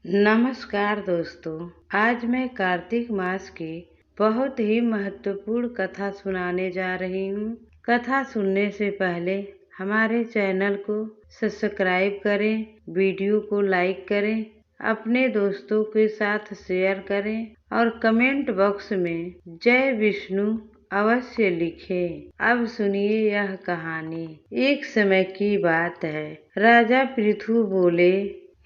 नमस्कार दोस्तों, आज मैं कार्तिक मास की बहुत ही महत्वपूर्ण कथा सुनाने जा रही हूँ। कथा सुनने से पहले हमारे चैनल को सब्सक्राइब करें, वीडियो को लाइक करें, अपने दोस्तों के साथ शेयर करें और कमेंट बॉक्स में जय विष्णु अवश्य लिखें। अब सुनिए यह कहानी। एक समय की बात है। राजा पृथु बोले,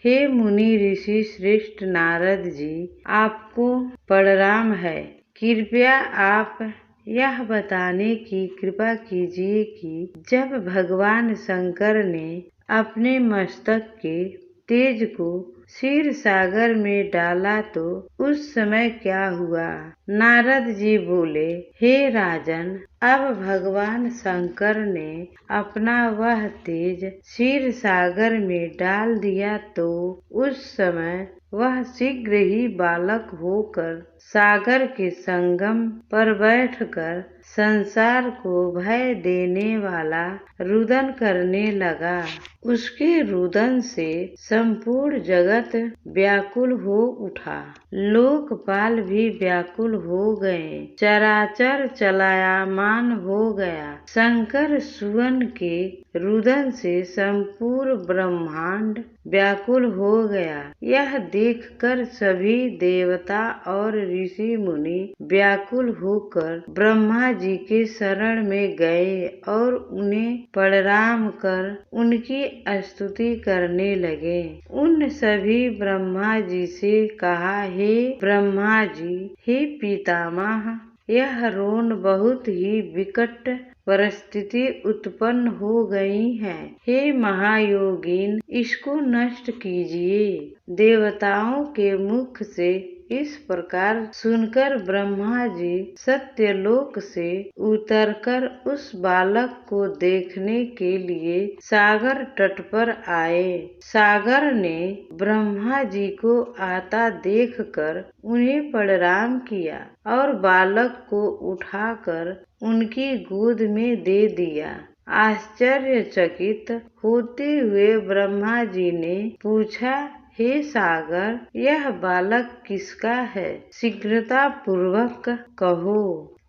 हे मुनि ऋषि श्रेष्ठ नारद जी, आपको प्रणाम है। कृपया आप यह बताने की कृपा कीजिए कि जब भगवान शंकर ने अपने मस्तक के तेज को क्षीर सागर में डाला तो उस समय क्या हुआ? नारद जी बोले, हे राजन, अब भगवान शंकर ने अपना वह तेज क्षीर सागर में डाल दिया तो उस समय वह शीघ्र ही बालक होकर सागर के संगम पर बैठकर संसार को भय देने वाला रुदन करने लगा। उसके रुदन से संपूर्ण जगत व्याकुल हो उठा। लोकपाल भी व्याकुल हो गए। चराचर चलायमान हो गया। शंकर सुवन के रुदन से संपूर्ण ब्रह्मांड व्याकुल हो गया। यह देखकर सभी देवता और ऋषि मुनि व्याकुल होकर ब्रह्मा जी के शरण में गए और उन्हें प्रणाम कर उनकी स्तुति करने लगे। उन सभी ब्रह्मा जी से कहा, हे ब्रह्मा जी, हे पितामह, यह रोन बहुत ही विकट परिस्थिति उत्पन्न हो गई है। हे महायोगिन, इसको नष्ट कीजिए। देवताओं के मुख से इस प्रकार सुनकर ब्रह्मा जी सत्यलोक से उतरकर उस बालक को देखने के लिए सागर तट पर आए। सागर ने ब्रह्मा जी को आता देखकर उन्हें प्रणाम किया और बालक को उठाकर उनकी गोद में दे दिया। आश्चर्यचकित होते हुए ब्रह्मा जी ने पूछा, हे सागर, यह बालक किसका है? शीघ्रता पूर्वक कहो।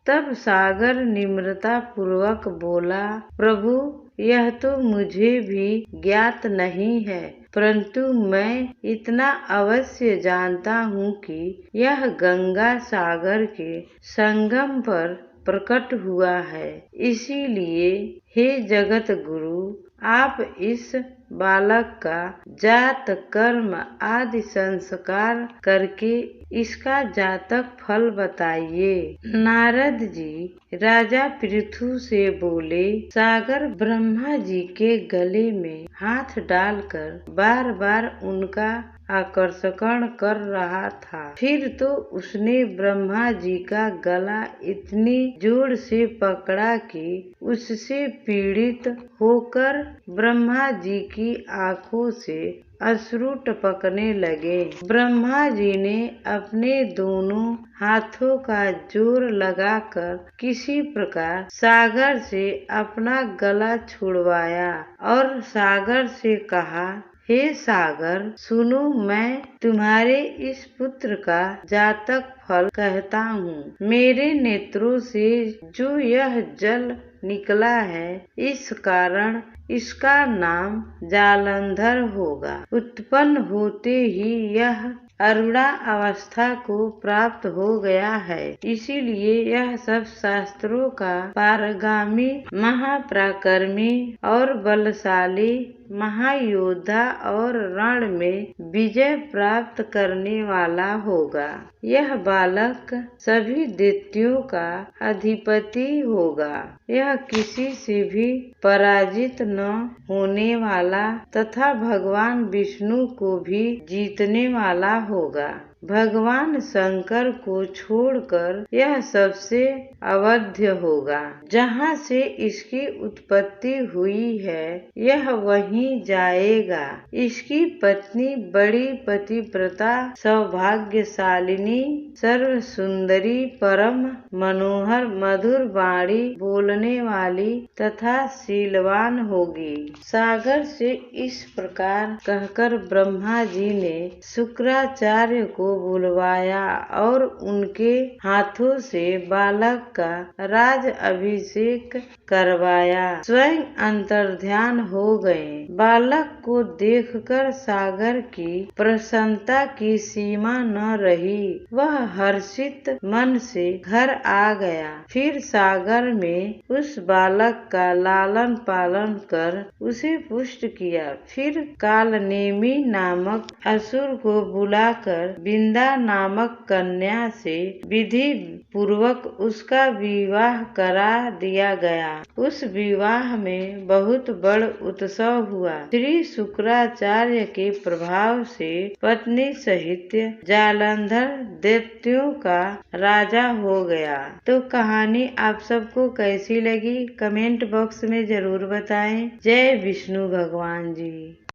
तब सागर निम्रता पूर्वक बोला, प्रभु, यह तो मुझे भी ज्ञात नहीं है, परंतु मैं इतना अवश्य जानता हूँ कि यह गंगा सागर के संगम पर प्रकट हुआ है। इसीलिए हे जगत गुरु, आप इस बालक का जात कर्म आदि संस्कार करके इसका जातक फल बताइए। नारद जी राजा पृथु से बोले, सागर ब्रह्मा जी के गले में हाथ डालकर बार बार उनका आकर्षण कर रहा था। फिर तो उसने ब्रह्मा जी का गला इतनी जोर से पकड़ा कि उससे पीड़ित होकर ब्रह्मा जी की आंखों से अश्रु टपकने लगे। ब्रह्मा जी ने अपने दोनों हाथों का जोर लगाकर किसी प्रकार सागर से अपना गला छुड़वाया और सागर से कहा, हे सागर, सुनो, मैं तुम्हारे इस पुत्र का जातक फल कहता हूँ। मेरे नेत्रों से जो यह जल निकला है, इस कारण इसका नाम जालंधर होगा। उत्पन्न होते ही यह अरुणा अवस्था को प्राप्त हो गया है। इसीलिए यह सब शास्त्रों का पारगामी, महापराक्रमी और बलशाली महायोद्धा और रण में विजय प्राप्त करने वाला होगा। यह बालक सभी दैत्यों का अधिपति होगा। यह किसी से भी पराजित न होने वाला तथा भगवान विष्णु को भी जीतने वाला होगा। भगवान शंकर को छोड़कर यह सबसे अवध्य होगा। जहाँ से इसकी उत्पत्ति हुई है यह वहीं जाएगा। इसकी पत्नी बड़ी पतिव्रता, सौभाग्यशालिनी, सर्व सुंदरी, परम मनोहर, मधुर वाणी बोलने वाली तथा शीलवान होगी। सागर से इस प्रकार कहकर ब्रह्मा जी ने शुक्राचार्य को बुलवाया और उनके हाथों से बालक का राज अभिषेक करवाया। स्वयं अंतर्ध्यान हो गए। बालक को देखकर सागर की प्रसन्नता की सीमा न रही। वह हर्षित मन से घर आ गया। फिर सागर में उस बालक का लालन पालन कर उसे पुष्ट किया। फिर कालनेमी नामक असुर को बुलाकर बिंदा नामक कन्या से विधि पूर्वक उसका विवाह करा दिया गया। उस विवाह में बहुत बड़ उत्सव हुआ। श्री शुक्राचार्य के प्रभाव से पत्नी सहित जालंधर दैत्यों का राजा हो गया। तो कहानी आप सबको कैसी लगी कमेंट बॉक्स में जरूर बताएं। जय विष्णु भगवान जी।